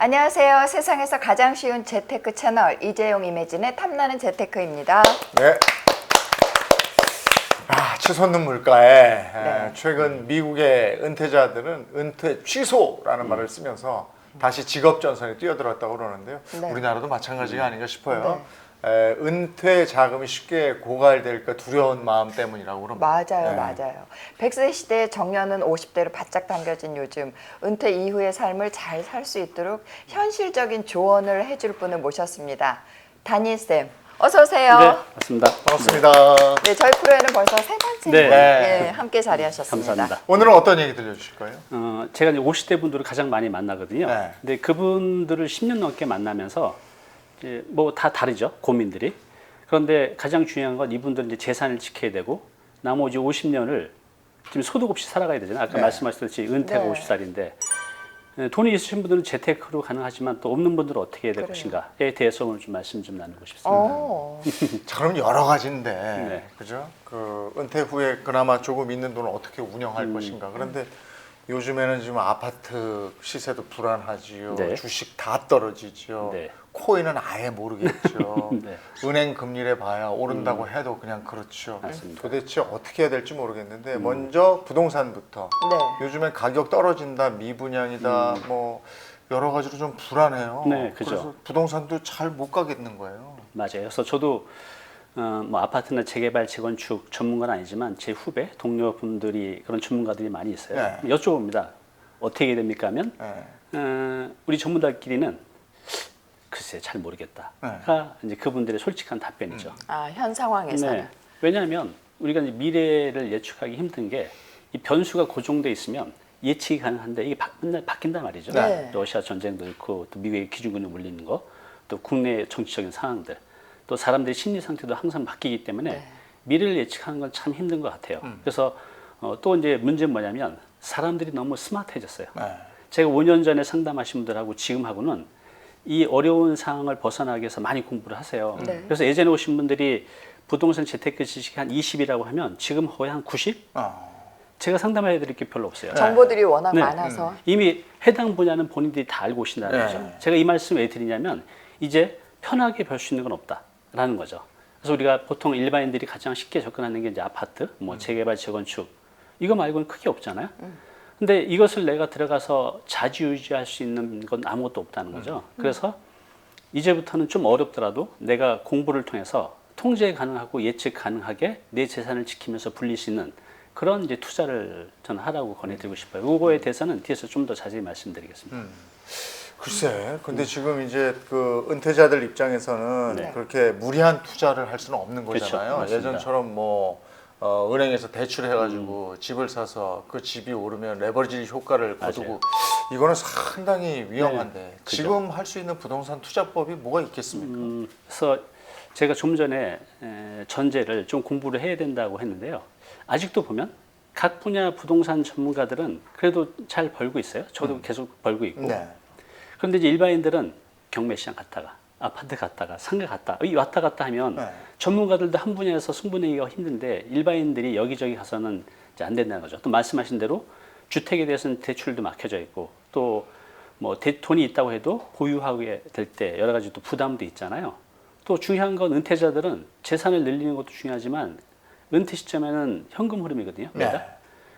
안녕하세요. 세상에서 가장 쉬운 재테크 채널 이재용 이매진의 탐나는 재테크입니다. 네. 치솟는 물가에 네. 최근 미국의 은퇴자들은 은퇴 취소라는 말을 쓰면서 다시 직업 전선에 뛰어들었다고 그러는데요. 네. 우리나라도 마찬가지가 아닌가 싶어요. 은퇴 자금이 쉽게 고갈될까 두려운 마음 때문이라고 그럽니다. 맞아요, 맞아요. 100세 시대의 정년은 50대로 바짝 당겨진 요즘 은퇴 이후의 삶을 잘 살 수 있도록 현실적인 조언을 해줄 분을 모셨습니다. 다니엘쌤, 어서 오세요. 네, 맞습니다. 반갑습니다. 네, 저희 프로에는 벌써 세 번째 네. 함께 자리하셨습니다. 감사합니다. 오늘은 어떤 얘기 들려주실 거예요? 제가 이제 50대 분들을 가장 많이 만나거든요. 네. 근데 그분들을 10년 넘게 만나면서 이제 뭐 다 다르죠, 고민들이. 그런데 가장 중요한 건 이분들은 이제 재산을 지켜야 되고 나머지 50년을 지금 소득 없이 살아가야 되잖아요. 아까 네. 말씀하셨듯이 은퇴가 네. 50살인데 돈이 있으신 분들은 재테크로 가능하지만 또 없는 분들은 어떻게 해야 될 그래요. 것인가에 대해서 오늘 좀 말씀 좀 나누고 싶습니다. 자, 그럼 여러 가지인데, 네. 그죠? 그 은퇴 후에 그나마 조금 있는 돈을 어떻게 운영할 것인가. 그런데 요즘에는 지금 아파트 시세도 불안하지요. 네. 주식 다 떨어지죠. 네. 코인은 아예 모르겠죠. 네. 은행 금리를 봐야 오른다고 해도 그냥 그렇죠. 맞습니다. 도대체 어떻게 해야 될지 모르겠는데 먼저 부동산부터. 네. 요즘엔 가격 떨어진다, 미분양이다, 뭐 여러 가지로 좀 불안해요. 네, 그죠. 그래서 부동산도 잘 못 가겠는 거예요. 맞아요. 그래서 저도 뭐 아파트나 재개발, 재건축 전문가는 아니지만 제 후배 동료분들이 그런 전문가들이 많이 있어요. 네. 여쭤봅니다. 어떻게 해야 됩니까 하면 네. 우리 전문가끼리는 글쎄 잘 모르겠다가 이제 그분들의 솔직한 답변이죠. 현 상황에서는. 네. 왜냐하면 우리가 이제 미래를 예측하기 힘든 게 이 변수가 고정돼 있으면 예측이 가능한데 이게 맨날 바뀐단 말이죠. 네. 러시아 전쟁도 있고 또 미국의 기준금리 올리는 거, 또 국내 정치적인 상황들, 또 사람들의 심리 상태도 항상 바뀌기 때문에 네. 미래를 예측하는 건 참 힘든 것 같아요. 그래서 또 이제 문제는 뭐냐면 사람들이 너무 스마트해졌어요. 네. 제가 5년 전에 상담하신 분들하고 지금하고는 이 어려운 상황을 벗어나기 위해서 많이 공부를 하세요. 네. 그래서 예전에 오신 분들이 부동산 재테크 지식이 한 20이라고 하면 지금 거의 한 90? 제가 상담해 드릴 게 별로 없어요. 정보들이 워낙 네. 많아서. 이미 해당 분야는 본인들이 다 알고 오신다는 네. 거죠. 제가 이 말씀 왜 드리냐면 이제 편하게 별 수 있는 건 없다라는 거죠. 그래서 우리가 보통 일반인들이 가장 쉽게 접근하는 게 이제 아파트, 뭐 재개발, 재건축 이거 말고는 크게 없잖아요. 근데 이것을 내가 들어가서 자지우지할 수 있는 건 아무것도 없다는 거죠. 그래서 이제부터는 좀 어렵더라도 내가 공부를 통해서 통제 가능하고 예측 가능하게 내 재산을 지키면서 불릴 수 있는 그런 이제 투자를 저는 하라고 권해드리고 싶어요. 그거에 대해서는 뒤에서 좀 더 자세히 말씀드리겠습니다. 글쎄, 근데 지금 이제 그 은퇴자들 입장에서는 네. 그렇게 무리한 투자를 할 수는 없는 그렇죠. 거잖아요. 맞습니다. 예전처럼 뭐 은행에서 대출해가지고 집을 사서 그 집이 오르면 레버리지 효과를 거두고 이거는 상당히 위험한데 네, 그죠. 지금 할 수 있는 부동산 투자법이 뭐가 있겠습니까? 그래서 제가 좀 전에 전제를 좀 공부를 해야 된다고 했는데요. 아직도 보면 각 분야 부동산 전문가들은 그래도 잘 벌고 있어요. 저도 계속 벌고 있고. 네. 그런데 이제 일반인들은 경매시장 갔다가 아파트 갔다가 상가 갔다 이 왔다 갔다 하면 네. 전문가들도 한 분야에서 승부내기가 힘든데 일반인들이 여기저기 가서는 이제 안 된다는 거죠. 또 말씀하신 대로 주택에 대해서는 대출도 막혀져 있고 또 뭐 돈이 있다고 해도 보유하게 될 때 여러 가지 또 부담도 있잖아요. 또 중요한 건 은퇴자들은 재산을 늘리는 것도 중요하지만 은퇴 시점에는 현금 흐름이거든요. 네.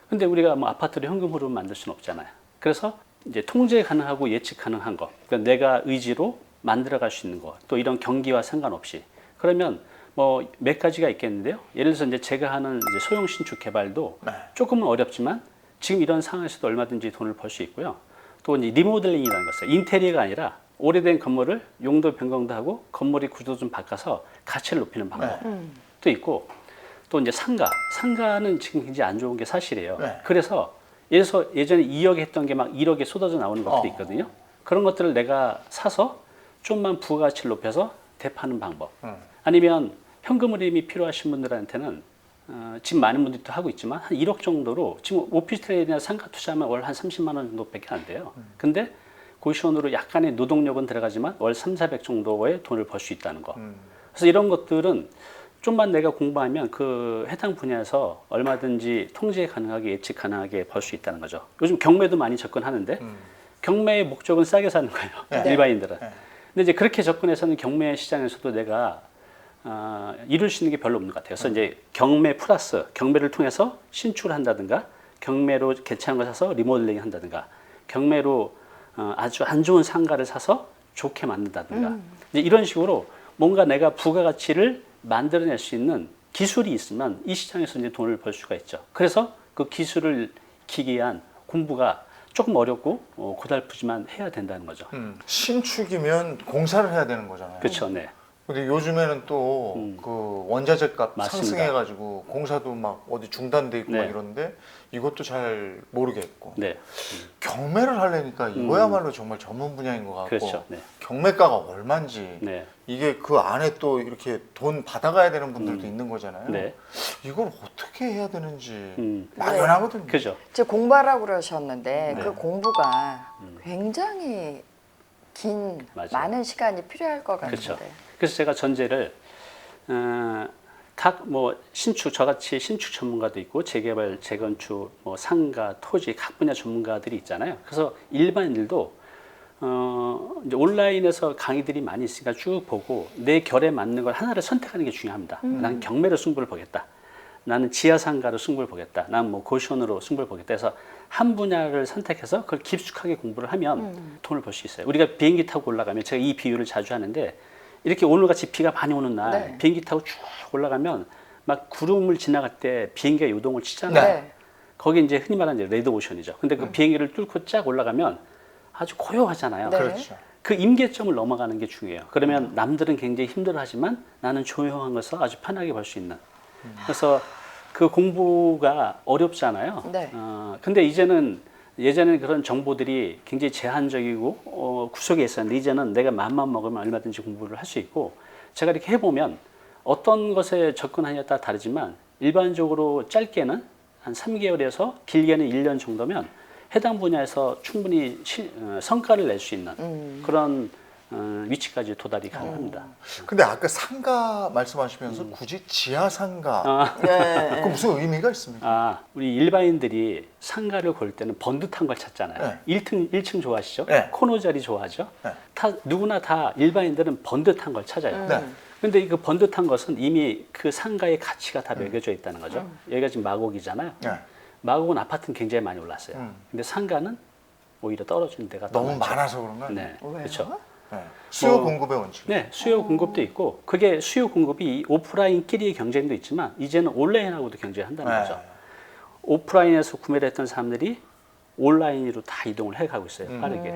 근데 우리가 뭐 아파트로 현금 흐름 만들 수는 없잖아요. 그래서 이제 통제 가능하고 예측 가능한 거, 그러니까 내가 의지로 만들어갈 수 있는 거, 또 이런 경기와 상관없이 그러면 뭐 몇 가지가 있겠는데요. 예를 들어서 이제 제가 하는 이제 소형 신축 개발도 조금은 어렵지만 지금 이런 상황에서도 얼마든지 돈을 벌 수 있고요. 또 이제 리모델링이라는 것은 인테리어가 아니라 오래된 건물을 용도 변경도 하고 건물의 구조 좀 바꿔서 가치를 높이는 방법도 있고. 또 이제 상가는 지금 굉장히 안 좋은 게 사실이에요. 네. 그래서 예전에 2억 했던 게 막 1억에 쏟아져 나오는 것들이 있거든요. 그런 것들을 내가 사서 좀만 부가가치를 높여서 되파는 방법. 아니면 현금 흐름이 필요하신 분들한테는 지금 많은 분들이 또 하고 있지만 한 1억 정도로 지금 오피스텔이나 상가 투자하면 월 한 30만 원 정도밖에 안 돼요. 근데 고시원으로 약간의 노동력은 들어가지만 월 3, 400 정도의 돈을 벌 수 있다는 거. 그래서 이런 것들은 좀만 내가 공부하면 그 해당 분야에서 얼마든지 통제 가능하게 예측 가능하게 벌 수 있다는 거죠. 요즘 경매도 많이 접근하는데 경매의 목적은 싸게 사는 거예요. 네. 일반인들은. 네. 근데 이제 그렇게 접근해서는 경매 시장에서도 내가 이룰 수 있는 게 별로 없는 것 같아요. 그래서 이제 경매 플러스 경매를 통해서 신축을 한다든가 경매로 괜찮은 걸 사서 리모델링 한다든가 경매로 아주 안 좋은 상가를 사서 좋게 만든다든가 이제 이런 식으로 뭔가 내가 부가가치를 만들어낼 수 있는 기술이 있으면 이 시장에서 이제 돈을 벌 수가 있죠. 그래서 그 기술을 익히기 위한 공부가 조금 어렵고 고달프지만 해야 된다는 거죠. 신축이면 공사를 해야 되는 거잖아요. 그렇죠, 네. 근데 요즘에는 또 그 원자재 값 맞습니다. 상승해가지고 공사도 막 어디 중단돼 있고 막 네. 이런데 이것도 잘 모르겠고 네, 경매를 하려니까 이거야말로 정말 전문 분야인 것 같고 그렇죠, 네. 경매가가 얼마인지 네, 이게 그 안에 또 이렇게 돈 받아가야 되는 분들도 있는 거잖아요. 네. 이걸 어떻게 해야 되는지 음. 막연하거든요. 그죠. 지금 공부하라고 그러셨는데 네. 그 공부가 굉장히 긴 맞아요. 많은 시간이 필요할 것 같은데. 그렇죠. 그래서 제가 전제를 각 뭐 신축 저같이 신축 전문가도 있고 재개발, 재건축, 뭐 상가, 토지 각 분야 전문가들이 있잖아요. 그래서 일반인들도 이제 온라인에서 강의들이 많이 있으니까 쭉 보고 내 결에 맞는 걸 하나를 선택하는 게 중요합니다. 나는 경매로 승부를 보겠다. 나는 지하상가로 승부를 보겠다. 나는 뭐 고시원으로 승부를 보겠다. 해서 한 분야를 선택해서 그걸 깊숙하게 공부를 하면 돈을 벌 수 있어요. 우리가 비행기 타고 올라가면 제가 이 비유를 자주 하는데 이렇게 오늘같이 비가 많이 오는 날 네. 비행기 타고 쭉 올라가면 막 구름을 지나갈 때 비행기가 요동을 치잖아요. 네. 거기 이제 흔히 말하는 이제 레드 오션이죠. 근데 그 비행기를 뚫고 쫙 올라가면 아주 고요하잖아요. 네. 그렇죠. 그 임계점을 넘어가는 게 중요해요. 그러면 남들은 굉장히 힘들어하지만 나는 조용한 것을 아주 편하게 벌 수 있는. 그래서 그 공부가 어렵잖아요. 네. 근데 이제는 예전에는 그런 정보들이 굉장히 제한적이고 구석에 있었는데 이제는 내가 마음만 먹으면 얼마든지 공부를 할 수 있고 제가 이렇게 해보면 어떤 것에 접근하냐에 따라 다르지만 일반적으로 짧게는 한 3개월에서 길게는 1년 정도면 해당 분야에서 충분히 성과를 낼 수 있는 그런 위치까지 도달이 가능합니다. 근데 아까 상가 말씀하시면서 굳이 지하 상가 네. 그 무슨 의미가 있습니까? 우리 일반인들이 상가를 골 때는 번듯한 걸 찾잖아요. 1층 좋아하시죠? 네. 코너 자리 좋아하죠? 네. 누구나 다 일반인들은 번듯한 걸 찾아요. 네. 근데 그 번듯한 것은 이미 그 상가의 가치가 다 매겨져 있다는 거죠. 여기가 지금 마곡이잖아요. 네. 마곡은 아파트는 굉장히 많이 올랐어요. 근데 상가는 오히려 떨어지는 데가 더 너무 많죠. 많아서 그런가? 네, 왜요? 그렇죠. 네. 수요 뭐, 공급의 원칙. 네, 수요 공급도 있고 그게 수요 공급이 오프라인끼리의 경쟁도 있지만 이제는 온라인하고도 경쟁한다는 네. 거죠. 오프라인에서 구매를 했던 사람들이 온라인으로 다 이동을 해가고 있어요. 빠르게.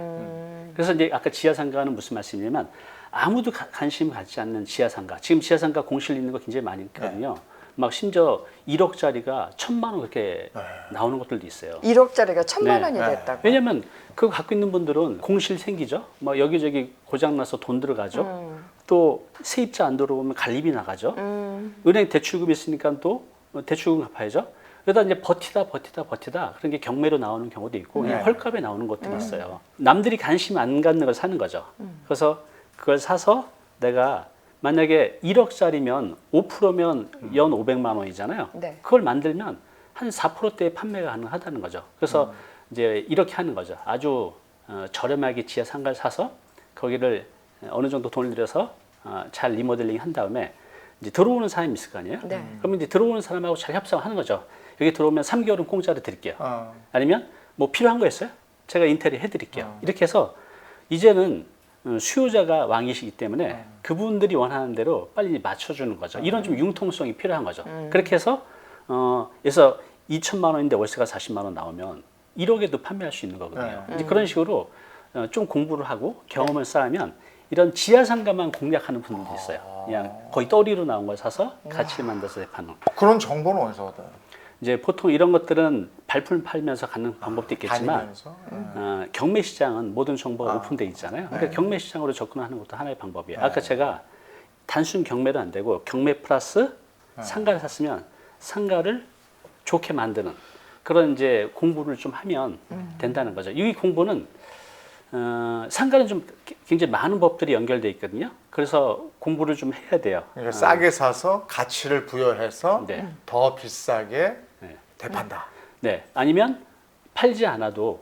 그래서 이제 아까 지하상가는 무슨 말씀이냐면 아무도 관심 갖지 않는 지하상가. 지금 지하상가 공실 있는 거 굉장히 많이 있거든요. 막 심지어 1억짜리가 1,000만 원 그렇게 나오는 것들도 있어요. 1억짜리가 1,000만 네. 원이 네. 됐다고. 왜냐면 그거 갖고 있는 분들은 공실 생기죠. 뭐 여기저기 고장나서 돈 들어가죠. 또 세입자 안 들어오면 관리비 나가죠. 은행 대출금 있으니까 또 대출금 갚아야죠. 그러다 이제 버티다 그런 게 경매로 나오는 경우도 있고 그냥 네. 헐값에 나오는 것들이 있어요. 남들이 관심 안 갖는 걸 사는 거죠. 그래서 그걸 사서 내가 만약에 1억짜리면 5%면 연 500만 원이잖아요. 네. 그걸 만들면 한 4%대의 판매가 가능하다는 거죠. 그래서 이제 이렇게 하는 거죠. 아주 저렴하게 지하 상가를 사서 거기를 어느 정도 돈을 들여서 잘 리모델링 한 다음에 이제 들어오는 사람이 있을 거 아니에요. 네. 그러면 이제 들어오는 사람하고 잘 협상하는 거죠. 여기 들어오면 3개월은 공짜로 드릴게요. 어. 아니면 뭐 필요한 거 있어요? 제가 인테리어 해드릴게요. 이렇게 해서 이제는 수요자가 왕이시기 때문에 그분들이 원하는 대로 빨리 맞춰주는 거죠. 이런 좀 융통성이 필요한 거죠. 그렇게 해서 그래서 2천만 원인데 월세가 40만 원 나오면 1억에도 판매할 수 있는 거거든요. 이제 그런 식으로 좀 공부를 하고 경험을 쌓으면 이런 지하상가만 공략하는 분들도 있어요. 그냥 거의 떠리로 나온 걸 사서 가치를 만들어서 파는. 그런 정보는 어디서 얻어요? 이제 보통 이런 것들은 발품 팔면서 갖는 방법도 있겠지만 다니면서? 경매 시장은 모든 정보가 오픈돼 있잖아요. 그러니까 경매 시장으로 접근하는 것도 하나의 방법이에요. 아까 제가 단순 경매도 안 되고 경매 플러스 상가를 샀으면 상가를 좋게 만드는 그런 이제 공부를 좀 하면 된다는 거죠. 이 공부는 상가는 좀 굉장히 많은 법들이 연결돼 있거든요. 그래서 공부를 좀 해야 돼요. 그러니까 싸게 사서 가치를 부여해서 네. 더 비싸게 네. 되판다. 네, 아니면 팔지 않아도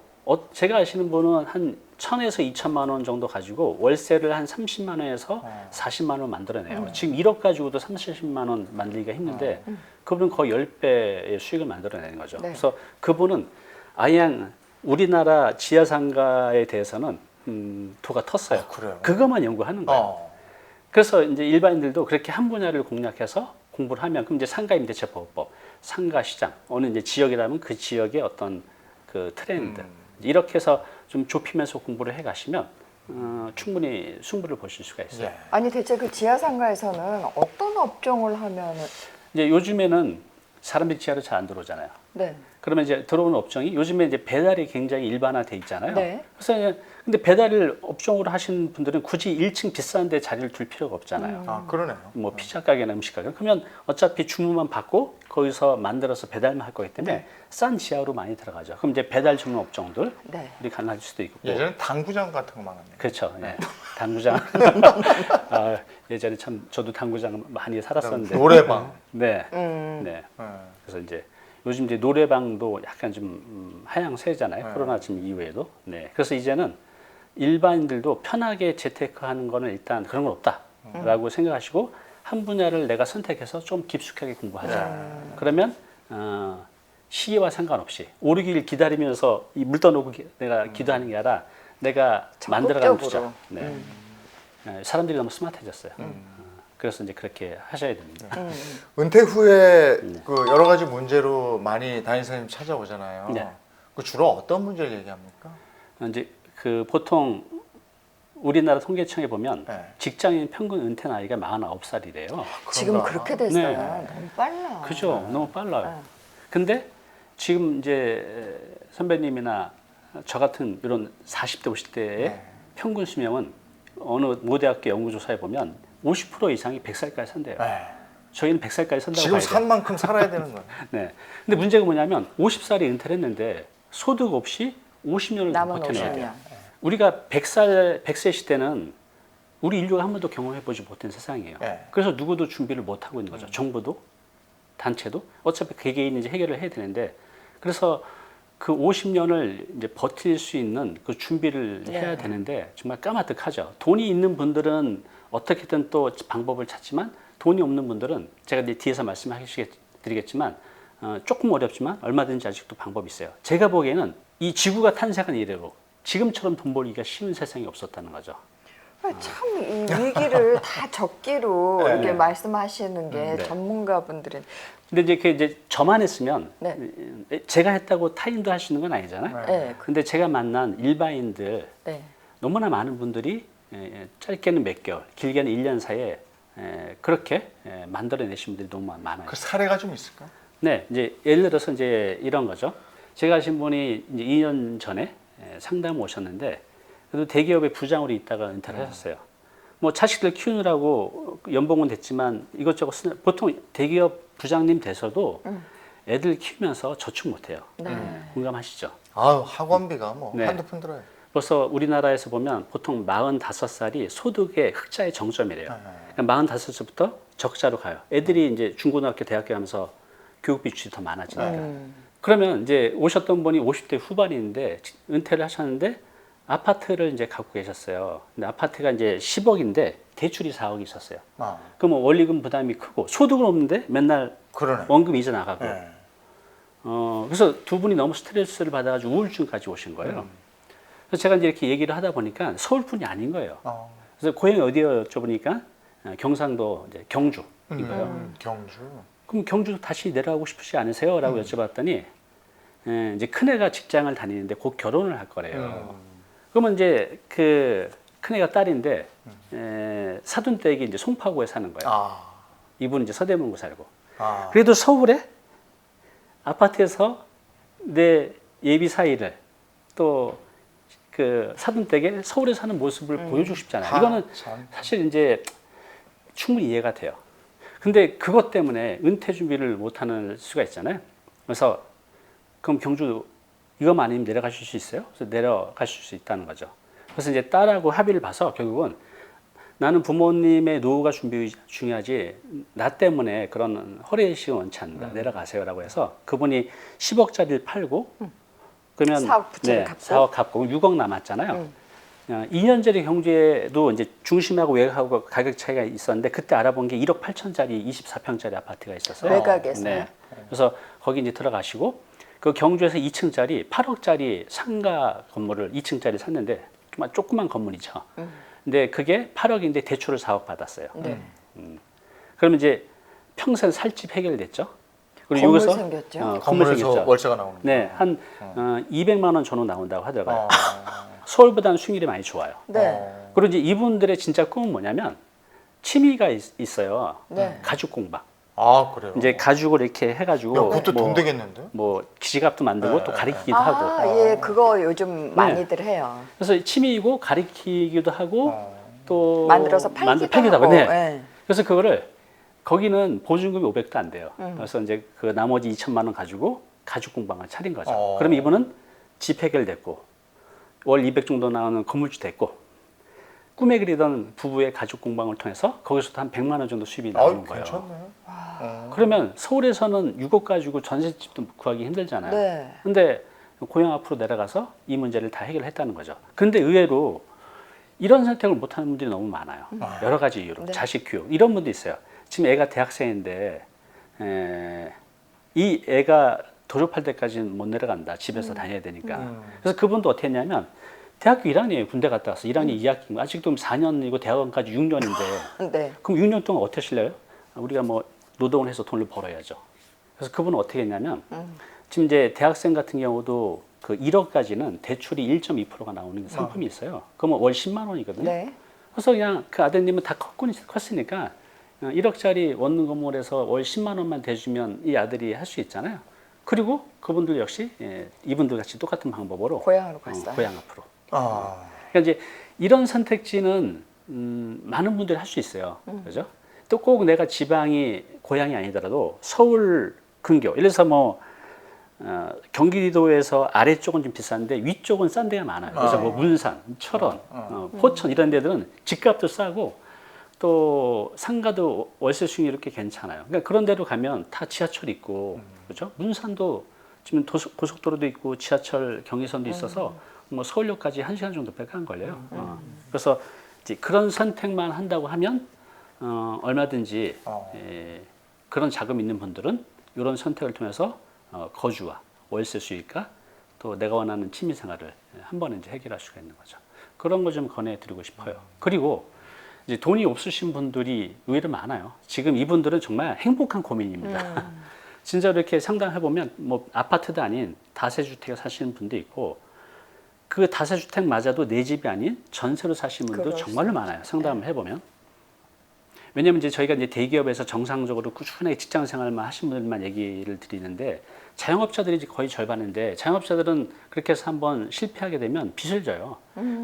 제가 아시는 분은 한 1,000에서 2천만 원 정도 가지고 월세를 한 30만 원에서 40만 원 만들어내요. 지금 1억 가지고도 30만 원 만들기가 힘든데 그분은 거의 10배의 수익을 만들어내는 거죠. 네. 그래서 그분은 아예 우리나라 지하상가에 대해서는 도가 텄어요. 아, 그래요? 그것만 연구하는 거예요. 그래서 이제 일반인들도 그렇게 한 분야를 공략해서 공부를 하면 그럼 이제 상가임대차보호법, 상가시장 어느 이제 지역이라면 그 지역의 어떤 그 트렌드 이렇게 해서 좀 좁히면서 공부를 해가시면 충분히 승부를 보실 수가 있어요. 예. 아니 대체 그 지하상가에서는 어떤 업종을 하면은 이제 요즘에는 사람들이 지하로 잘 안 들어오잖아요. 네. 그러면 이제 들어오는 업종이 요즘에 이제 배달이 굉장히 일반화돼 있잖아요. 네. 그래서 이제 근데 배달을 업종으로 하시는 분들은 굳이 1층 비싼데 자리를 둘 필요가 없잖아요. 아, 그러네요. 뭐 피자 가게나 음식 가게 그러면 어차피 주문만 받고 거기서 만들어서 배달만 할 거기 때문에 싼 지하로 많이 들어가죠. 그럼 이제 배달 전문 업종들 네. 이 가능할 수도 있고. 예전에 당구장 같은 거 많았네요. 그렇죠. 예. 당구장. 아, 예전에 참 저도 당구장 많이 살았었는데. 노래방. 네. 음. 네. 예. 그래서 이제 요즘 이제 노래방도 약간 좀 하향세잖아요. 네. 코로나 지금 이후에도. 네. 그래서 이제는 일반인들도 편하게 재테크하는 거는 일단 그런 건 없다라고 생각하시고 한 분야를 내가 선택해서 좀 깊숙하게 공부하자. 그러면 시기와 상관없이 오르기를 기다리면서 이 물 떠놓고 내가 기도하는 게 아니라 내가 만들어가는 투자. 적극적으로. 네. 네, 사람들이 너무 스마트해졌어요. 그래서 이제 그렇게 하셔야 됩니다. 은퇴 후에 그 여러 가지 문제로 많이 담임선생님 찾아오잖아요. 네. 그 주로 어떤 문제를 얘기합니까? 이제 그 보통 우리나라 통계청에 보면 네. 직장인 평균 은퇴 나이가 49살이래요. 지금 그런가? 그렇게 됐어요. 네. 너무 빨라. 그죠? 너무 빨라요. 네. 근데 지금 이제 선배님이나 저 같은 이런 40대, 50대의 네. 평균 수명은 어느 모 대학교 연구조사에 보면 50% 이상이 100살까지 산대요. 네. 저희는 100살까지 산다고 지금 봐야 산 돼요. 만큼 살아야 되는 거예요. 네. 근데 문제가 뭐냐면 50살에 은퇴를 했는데 소득 없이 50년을 더 남은 버텨내야 돼요. 50년. 우리가 100세 시대는 우리 인류가 한 번도 경험해보지 못한 세상이에요. 네. 그래서 누구도 준비를 못 하고 있는 거죠. 정부도, 단체도 어차피 개개인이 이제 해결을 해야 되는데 그래서 그 50년을 이제 버틸 수 있는 그 준비를 해야 되는데 정말 까마득하죠. 돈이 있는 분들은 어떻게든 또 방법을 찾지만 돈이 없는 분들은 제가 이제 뒤에서 말씀드리겠지만 조금 어렵지만 얼마든지 아직도 방법이 있어요. 제가 보기에는 이 지구가 탄생한 이래로 지금처럼 돈 벌기가 쉬운 세상이 없었다는 거죠. 참 이 위기를 다 적기로 네. 이렇게 말씀하시는 게 네. 전문가분들은 근데 이제 그 이제 저만 했으면 네. 제가 했다고 타인도 할 수 있는 건 아니잖아요. 네. 근데 제가 만난 일반인들 네. 너무나 많은 분들이 짧게는 몇 개월, 길게는 1년 사이에 그렇게 만들어내신 분들이 너무 많아요. 그 사례가 좀 있을까? 네, 이제 예를 들어서 이제 이런 거죠. 제가 아신 분이 이제 2년 전에 상담 오셨는데 그래도 대기업의 부장으로 있다가 은퇴를 하셨어요. 뭐 자식들 키우느라고 연봉은 됐지만 이것저것 보통 대기업 부장님 돼서도 애들 키우면서 저축 못해요. 네. 공감하시죠? 아유, 학원비가 뭐 네. 한두 푼 들어요. 벌써 우리나라에서 보면 보통 45살이 소득의 흑자의 정점이래요. 그러니까 45살부터 적자로 가요. 애들이 이제 중고등학교, 대학교 가면서 교육비 지출이 더 많아지니까. 그러면 이제 오셨던 분이 50대 후반인데 은퇴를 하셨는데 아파트를 이제 갖고 계셨어요. 근데 아파트가 이제 10억인데 대출이 4억이 있었어요. 아, 그럼 뭐 원리금 부담이 크고 소득은 없는데 맨날 그러네. 원금 이자 나가고. 네. 그래서 두 분이 너무 스트레스를 받아가지고 우울증까지 오신 거예요. 그래서 제가 이제 이렇게 얘기를 하다 보니까 서울뿐이 아닌 거예요. 그래서 고향이 어디요? 여쭤보니까 경상도 이제 경주인 거예요. 경주. 그럼 경주 다시 내려가고 싶으시 않으세요? 라고 여쭤봤더니 이제 큰애가 직장을 다니는데 곧 결혼을 할 거래요. 그러면 이제 그 큰애가 딸인데 사돈댁이 이제 송파구에 사는 거예요. 아, 이분은 이제 서대문구 살고. 아. 그래도 서울에 아파트에서 내 예비 사이를 또 그 사돈댁에 서울에 사는 모습을 보여주고 싶잖아요. 이거는 참. 사실 이제 충분히 이해가 돼요. 근데 그것 때문에 은퇴 준비를 못하는 수가 있잖아요. 그래서 그럼 경주 이것만 아니면 내려가실 수 있어요? 그래서 내려가실 수 있다는 거죠. 그래서 이제 딸하고 합의를 봐서 결국은 나는 부모님의 노후가 중요하지 나 때문에 그런 허례의식은 원치 않는다. 내려가세요라고 해서 그분이 10억짜리를 팔고 그러면 4억 부채를 갚고? 4억 갚고 6억 남았잖아요. 2년 전에 경주에도 이제 중심하고 외곽하고 가격 차이가 있었는데 그때 알아본 게 1억 8천짜리 24평짜리 아파트가 있었어요. 외곽에서요? 그래서 거기 이제 들어가시고 그 경주에서 2층짜리 8억짜리 상가 건물을 2층짜리 샀는데 정말 조그만 건물이죠. 근데 그게 8억인데 대출을 4억 받았어요. 네. 그러면 이제 평생 살 집 해결됐죠. 그리고 건물 여기서 생겼죠? 건물 건물에서 생겼죠. 월세가 나오는 네, 한 200만 원 정도 나온다고 하더라고요. 어. 서울보다는 수익률이 많이 좋아요. 네. 그리고 이제 이분들의 진짜 꿈은 뭐냐면 취미가 있어요. 네. 가죽 공방. 아, 그래요? 이제 가죽을 이렇게 해가지고 야, 그것도 돈 되겠는데? 뭐 기지갑도 만들고 네, 또 네. 가리키기도 하고. 아, 예, 그거 요즘 많이들 해요. 그래서 취미이고 가리키기도 하고 또 만들어서 팔기도 하고. 네. 예. 그래서 그거를 거기는 보증금이 500도 안 돼요. 그래서 이제 그 나머지 2천만 원 가지고 가죽 공방을 차린 거죠. 그럼 이분은 집 해결됐고 월 200 정도 나오는 건물주 됐고 꿈에 그리던 부부의 가죽 공방을 통해서 거기서도 한 100만 원 정도 수입이 나오는 거예요. 괜찮네. 그러면 서울에서는 6억 가지고 전셋집도 구하기 힘들잖아요. 네. 근데 고향 앞으로 내려가서 이 문제를 다 해결했다는 거죠. 근데 의외로 이런 선택을 못하는 분들이 너무 많아요. 여러 가지 이유로. 네. 자식 교육 이런 분도 있어요. 지금 애가 대학생인데 이 애가 졸업할 때까지는 못 내려간다. 집에서 다녀야 되니까. 그래서 그분도 어떻게 했냐면 대학교 1학년이에요. 군대 갔다 와서 1학년 2학기. 아직도 4년이고 대학원까지 6년인데 네. 그럼 6년 동안 어떻게 하실래요? 우리가 뭐 노동을 해서 돈을 벌어야죠. 그래서 그분은 어떻게 했냐면 지금 이제 대학생 같은 경우도 그 1억까지는 대출이 1.2%가 나오는 상품이 있어요. 그러면 월 10만 원이거든요. 네. 그래서 그냥 그 아드님은 다 컸으니까 1억짜리 원룸 건물에서 월 10만 원만 대주면 이 아들이 할 수 있잖아요. 그리고 그분들 역시 이분들 같이 똑같은 방법으로 고향으로 갔어요. 고향 앞으로. 아. 그러니까 이제 이런 선택지는 많은 분들이 할 수 있어요. 그죠? 또 꼭 내가 지방이 고향이 아니더라도 서울 근교, 예를 들어서 뭐 경기도에서 아래쪽은 좀 비싼데 위쪽은 싼 데가 많아요. 그래서 뭐 문산, 철원, 포천 이런 데들은 집값도 싸고 또 상가도 월세 수익이 이렇게 괜찮아요. 그러니까 그런 데로 가면 다 지하철 있고, 그렇죠? 문산도 지금 고속도로도 있고 지하철 경의선도 있어서 뭐 서울역까지 1시간 정도밖에 안 걸려요. 그래서 이제 그런 선택만 한다고 하면 얼마든지 그런 자금 있는 분들은 이런 선택을 통해서 거주와 월세 수익과 또 내가 원하는 취미 생활을 한 번에 이제 해결할 수가 있는 거죠. 그런 거 좀 권해드리고 싶어요. 그리고 이제 돈이 없으신 분들이 의외로 많아요. 지금 이분들은 정말 행복한 고민입니다. 진짜 이렇게 상담해 보면 뭐 아파트도 아닌 다세주택에 사시는 분도 있고 그 다세주택마저도 내 집이 아닌 전세로 사시는 분도 정말로 많아요. 상담을 해보면. 왜냐하면 이제 저희가 이제 대기업에서 정상적으로 꾸준하게 직장 생활만 하신 분들만 얘기를 드리는데 자영업자들이 이제 거의 절반인데 자영업자들은 그렇게 해서 한번 실패하게 되면 빚을 져요.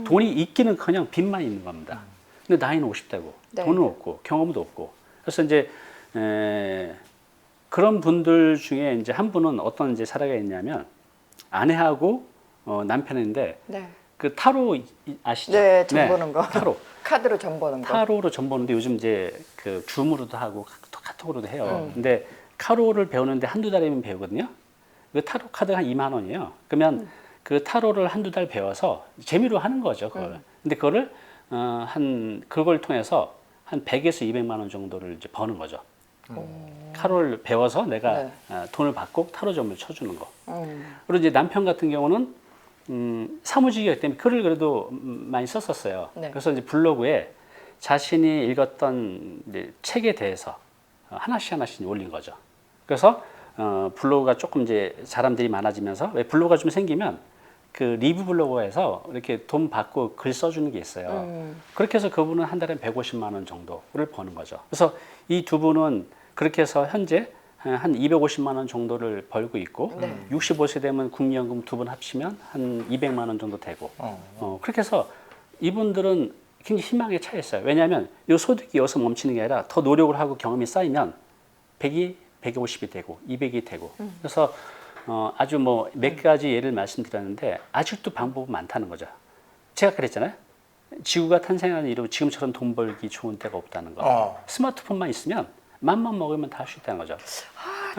돈이 있기는커녕 빚만 있는 겁니다. 근데 나이는 50대고 네. 돈은 없고 경험도 없고 그래서 이제 그런 분들 중에 이제 한 분은 어떤 이제 사례가 있냐면 아내하고 남편인데 네. 그 타로 아시죠? 네, 점 보는 거. 타로. 카드로 점 보는 거. 타로로 점 보는데 요즘 이제 그 줌으로도 하고 카톡으로도 해요. 근데 타로를 배우는데 한두 달이면 배우거든요. 그 타로 카드가 한 2만 원이에요. 그러면 그 타로를 한두 달 배워서 재미로 하는 거죠, 그걸. 근데 그거를 그걸 통해서 한 100에서 200만 원 정도를 이제 버는 거죠. 타로를 배워서 내가 돈을 받고 타로 점을 쳐주는 거. 그리고 이제 남편 같은 경우는 사무직이기 때문에 글을 그래도 많이 썼었어요. 네. 그래서 이제 블로그에 자신이 읽었던 이제 책에 대해서 하나씩 올린 거죠. 그래서 블로그가 조금 이제 사람들이 많아지면서 왜 블로그가 좀 생기면 그 리뷰 블로그에서 이렇게 돈 받고 글 써주는 게 있어요. 그렇게 해서 그분은 한 달에 150만 원 정도를 버는 거죠. 그래서 이 두 분은 그렇게 해서 현재 한 250만 원 정도를 벌고 있고 65세 되면 국민연금 두 분 합치면 한 200만 원 정도 되고 그렇게 해서 이분들은 굉장히 희망에 차 있어요. 왜냐하면 이 소득이 여기서 멈추는 게 아니라 더 노력을 하고 경험이 쌓이면 100이 150이 되고 200이 되고 그래서 아주 뭐 몇 가지 예를 말씀드렸는데 아직도 방법은 많다는 거죠. 제가 그랬잖아요. 지구가 탄생하는 이후 지금처럼 돈 벌기 좋은 때가 없다는 거. 스마트폰만 있으면 맘만 먹으면 다 할 수 있다는 거죠.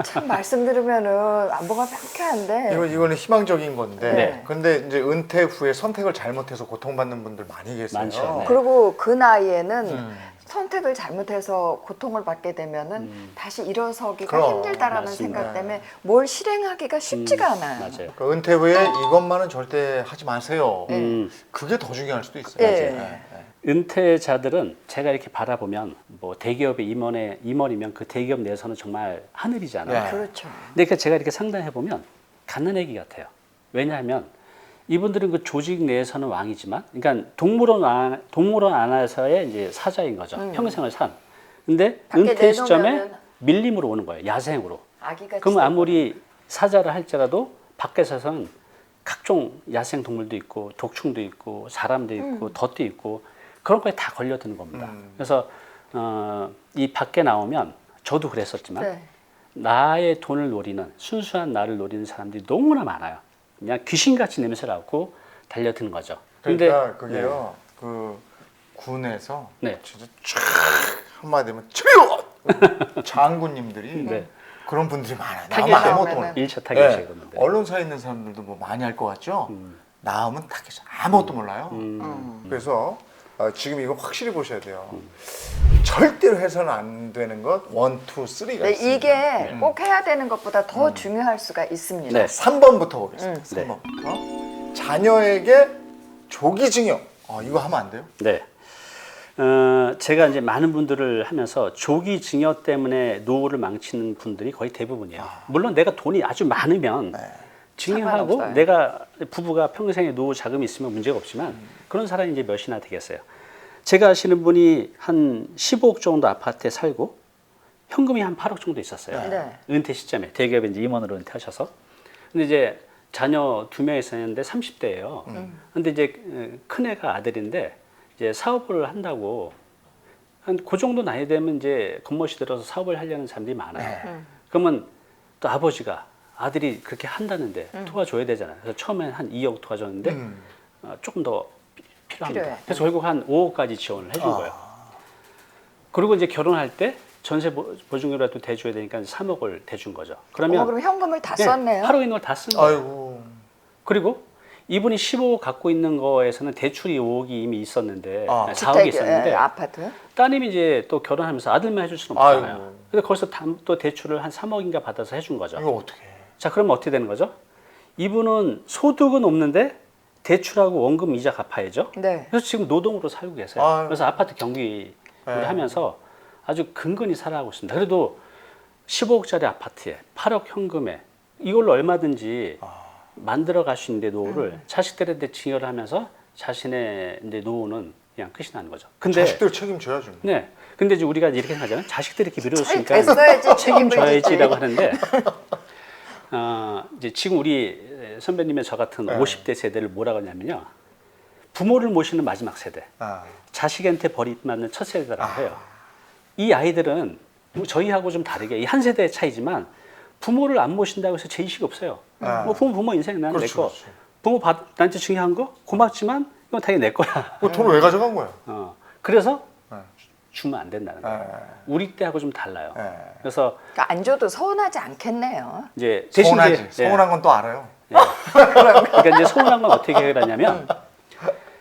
참 말씀 들으면은 안보가 명쾌한데. 이거는 희망적인 건데. 네. 근데 이제 은퇴 후에 선택을 잘못해서 고통받는 분들 많이 계세요. 많죠. 네. 그리고 그 나이에는 선택을 잘못해서 고통을 받게 되면은 다시 일어서기가 그럼, 힘들다라는 맞습니다. 생각 때문에 뭘 실행하기가 쉽지가 않아요. 맞아요. 그 은퇴 후에 이것만은 절대 하지 마세요. 음. 그게 더 중요할 수도 있어요. 네. 네. 은퇴자들은 제가 이렇게 바라보면 뭐 대기업의 임원이면 그 대기업 내에서는 정말 하늘이잖아요. 네. 그렇죠. 근데 그 제가 이렇게 상담해 보면 갓난아기 같아요. 왜냐하면 이분들은 그 조직 내에서는 왕이지만, 그러니까 동물원 안에서의 이제 사자인 거죠. 평생을 산. 근데 밖에 은퇴 시점에 내놓으면은 밀림으로 오는 거예요. 야생으로. 아기가 그럼 아무리 사자를 할지라도 밖에서는 각종 야생 동물도 있고 독충도 있고 사람도 있고 덫도 있고 그런 거에 다 걸려드는 겁니다. 그래서 이 밖에 나오면 저도 그랬었지만 네. 나의 돈을 노리는 순수한 나를 노리는 사람들이 너무나 많아요. 그냥 귀신같이 냄새를 맡고 달려드는 거죠. 그러니까 그게요. 그 군에서 네. 진짜 쫙 한마디면 치료 장군님들이 네. 그런 분들이 많아요. 타겟 나오면 아무것도 나오면은. 몰라요. 1차 타겟이거든요. 언론사에 있는 사람들도 뭐 많이 할 것 같죠? 나오면 타겟 아무것도 몰라요. 그래서 지금 이거 확실히 보셔야 돼요. 절대로 해서는 안 되는 것 1, 2, 3가 네, 있습니다. 이게 꼭 해야 되는 것보다 더 중요할 수가 있습니다. 네. 3번부터 보겠습니다. 네. 3번부터. 자녀에게 조기증여. 이거 하면 안 돼요? 네. 제가 이제 많은 분들을 하면서 조기 증여 때문에 노후를 망치는 분들이 거의 대부분이에요. 물론 내가 돈이 아주 많으면 증여하고 상관없어요. 내가 부부가 평생에 노후 자금이 있으면 문제가 없지만 그런 사람이 이제 몇이나 되겠어요. 제가 아시는 분이 한 15억 정도 아파트에 살고 현금이 한 8억 정도 있었어요. 네. 은퇴 시점에 대기업에 이제 임원으로 은퇴하셔서. 근데 이제 자녀 2명 있었는데 30대예요. 근데 이제 큰 애가 아들인데 이제 사업을 한다고 한 그 정도 나이 되면 이제 겉멋이 들어서 사업을 하려는 사람들이 많아요. 그러면 또 아버지가 아들이 그렇게 한다는데 도와줘야 되잖아요. 그래서 처음엔 한 2억 도와줬는데 조금 더 필요합니다. 필요해. 그래서 결국 한 5억까지 지원을 해준 거예요. 그리고 이제 결혼할 때 전세 보증료라도 대줘야 되니까 3억을 대준 거죠. 그러면 그럼 현금을 다 네, 썼네요. 하루 있는 걸 다 쓴 거예요. 아이고. 그리고 이분이 15억 갖고 있는 거에서는 대출이 5억이 이미 있었는데 아. 4억이 있었는데 아파트. 따님이 이제 또 결혼하면서 아들만 해줄 수는 없잖아요. 아이고. 근데 거기서 또 대출을 한 3억인가 받아서 해준 거죠. 이거 어떻게 해? 자, 그러면 어떻게 되는 거죠? 이분은 소득은 없는데 대출하고 원금 이자 갚아야죠. 네. 그래서 지금 노동으로 살고 계세요. 아유. 그래서 아파트 경비를 네. 하면서 아주 근근히 살아가고 있습니다. 그래도 15억짜리 아파트에 8억 현금에 이걸로 얼마든지 만들어 갈 수 있는데 노후를 자식들한테 증여를 하면서 자신의 이제 노후는 그냥 끝이 나는 거죠. 근데 자식들 책임져야죠. 네. 근데 이제 우리가 이렇게 생각하잖아요. 자식들이 이렇게 밀어줬으니까 됐어야지 책임져야지라고 하는데 이제 지금 우리 선배님의 저 같은 네. 50대 세대를 뭐라고 하냐면요. 부모를 모시는 마지막 세대, 자식한테 버림받는 첫 세대라고 해요. 이 아이들은 저희하고 좀 다르게 이 한 세대의 차이지만 부모를 안 모신다고 해서 죄의식이 없어요. 뭐 부모 인생 나는 그렇죠, 내 거. 그렇죠. 부모 나한테 증여한 거 고맙지만 이건 당연히 내 거야. 돈을 왜 가져간 거야? 그래서 네. 주면 안 된다는 거예요. 네. 우리 때하고 좀 달라요. 네. 그래서 그러니까 안 줘도 서운하지 않겠네요. 이제 대신 서운하지. 이제 서운한 건 또 알아요. 그러니까 이제 서운한 건 어떻게 해결을 하냐면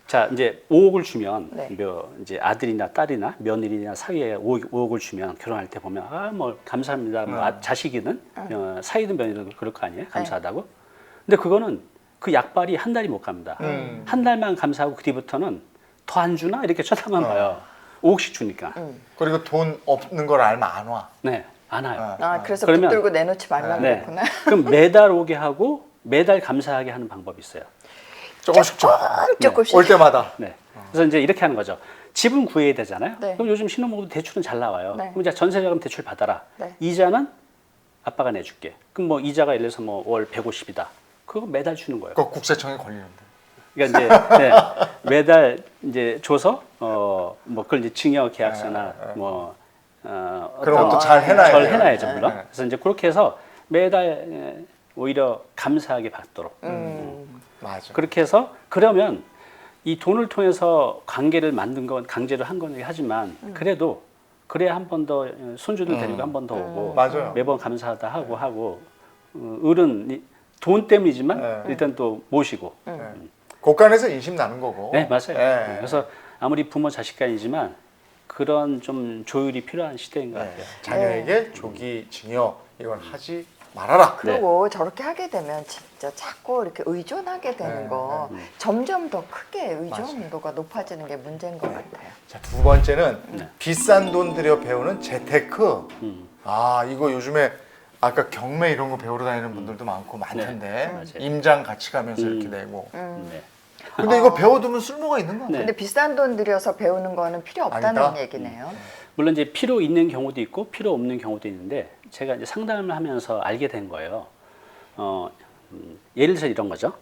자 이제 5억을 주면 네. 이제 아들이나 딸이나 며느리나 사위에 5억을 주면 결혼할 때 보면 뭐 감사합니다. 뭐 자식이든 사위든 며느리든 그럴 거 아니에요. 감사하다고. 근데 그거는 그 약발이 한 달이 못 갑니다. 한 달만 감사하고 그 뒤부터는 더 안 주나 이렇게 쳐다만 봐요. 5억씩 주니까. 그리고 돈 없는 걸 알면 안 와. 네, 안 와요. 그래서 그러면- 붙들고 내놓지 말라고 네. 그랬구나. 그럼 매달 오게 하고 매달 감사하게 하는 방법이 있어요. 조금씩 줘. 조금씩. 올 때마다. 네. 그래서 이제 이렇게 하는 거죠. 집은 구해야 되잖아요. 네. 그럼 요즘 신혼부부 대출은 잘 나와요. 네. 그럼 이제 전세자금 대출 받아라. 네. 이자는 아빠가 내줄게. 그럼 뭐 이자가 예를 들어서 뭐 월 150이다. 그거 매달 주는 거예요. 그거 국세청에 걸리는데. 그러니까 이제 네, 매달 이제 줘서 뭐 그걸 이제 증여 계약서나 뭐 그런 것도 잘 해놔야 잘 돼요. 해놔야죠 물론. 네. 그래서 이제 그렇게 해서 매달 오히려 감사하게 받도록. 맞아. 그렇게 해서 그러면 이 돈을 통해서 관계를 만든 건 강제로 한 거는 하지만 그래도 그래야 한 번 더 손주들 데리고 한 번 더 오고 맞아요. 매번 감사하다 하고 을은 돈 때문이지만 네. 일단 또 모시고 네. 곳간에서 인심 나는 거고. 네 맞아요. 네. 그래서 아무리 부모 자식 간이지만 그런 좀 조율이 필요한 시대인 것 네. 같아요. 자녀에게 조기 증여 이건 하지 말아라. 그리고 저렇게 하게 되면 진짜 자꾸 이렇게 의존하게 되는 네, 거 점점 더 크게 의존도가 높아지는 게 문제인 것 같아요. 자, 두 번째는 네. 비싼 돈 들여 배우는 재테크. 음. 아, 이거 요즘에 아까 경매 이런 거 배우러 다니는 분들도 많고 많던데 네, 맞아요. 임장 같이 가면서 이렇게 내고. 네. 근데 이거 배워두면 쓸모가 있는 거 같아요. 근데 비싼 돈 들여서 배우는 거는 필요 없다는 아니다? 얘기네요. 물론 이제 필요 있는 경우도 있고 필요 없는 경우도 있는데 제가 이제 상담을 하면서 알게 된 거예요. 예를 들어서 이런 거죠.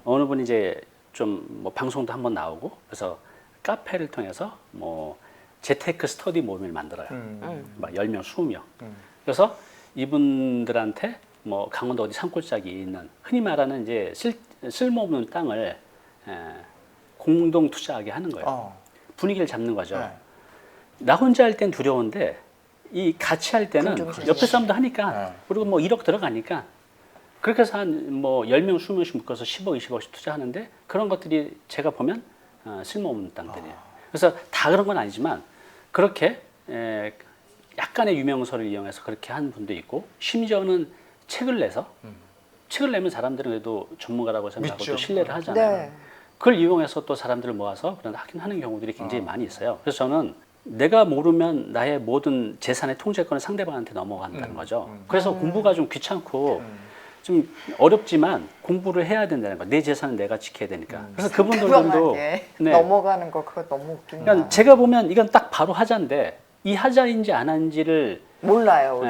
어느 분이 이제 좀 뭐 방송도 한번 나오고 그래서 카페를 통해서 뭐 재테크 스터디 모임을 만들어요. 막 10명, 20명. 그래서 이분들한테 뭐 강원도 어디 산골짜기 있는 흔히 말하는 이제 쓸모없는 땅을 공동 투자하게 하는 거예요. 분위기를 잡는 거죠. 네. 나 혼자 할 땐 두려운데 이 같이 할 때는 긍정적이지. 옆에 사람도 하니까 네. 그리고 뭐 1억 들어가니까 그렇게 해서 한 뭐 10명, 20명씩 묶어서 10억, 20억씩 투자하는데 그런 것들이 제가 보면 쓸모없는 땅들이에요. 그래서 다 그런 건 아니지만 그렇게 약간의 유명세를 이용해서 그렇게 한 분도 있고 심지어는 책을 내서 책을 내면 사람들은 그래도 전문가라고 생각하고 믿죠. 또 신뢰를 하잖아요. 네. 그걸 이용해서 또 사람들을 모아서 그런 하긴 하는 경우들이 굉장히 많이 있어요. 그래서 저는 내가 모르면 나의 모든 재산의 통제권은 상대방한테 넘어간다는 거죠. 그래서 공부가 좀 귀찮고 좀 어렵지만 공부를 해야 된다는 거. 내 재산은 내가 지켜야 되니까. 그래서 그분들도 상대방한테 넘어가는 거 그거 너무 웃긴다. 그러니까 제가 보면 이건 딱 바로 하자인데 이 하자인지 안 하는지를 몰라요, 우리.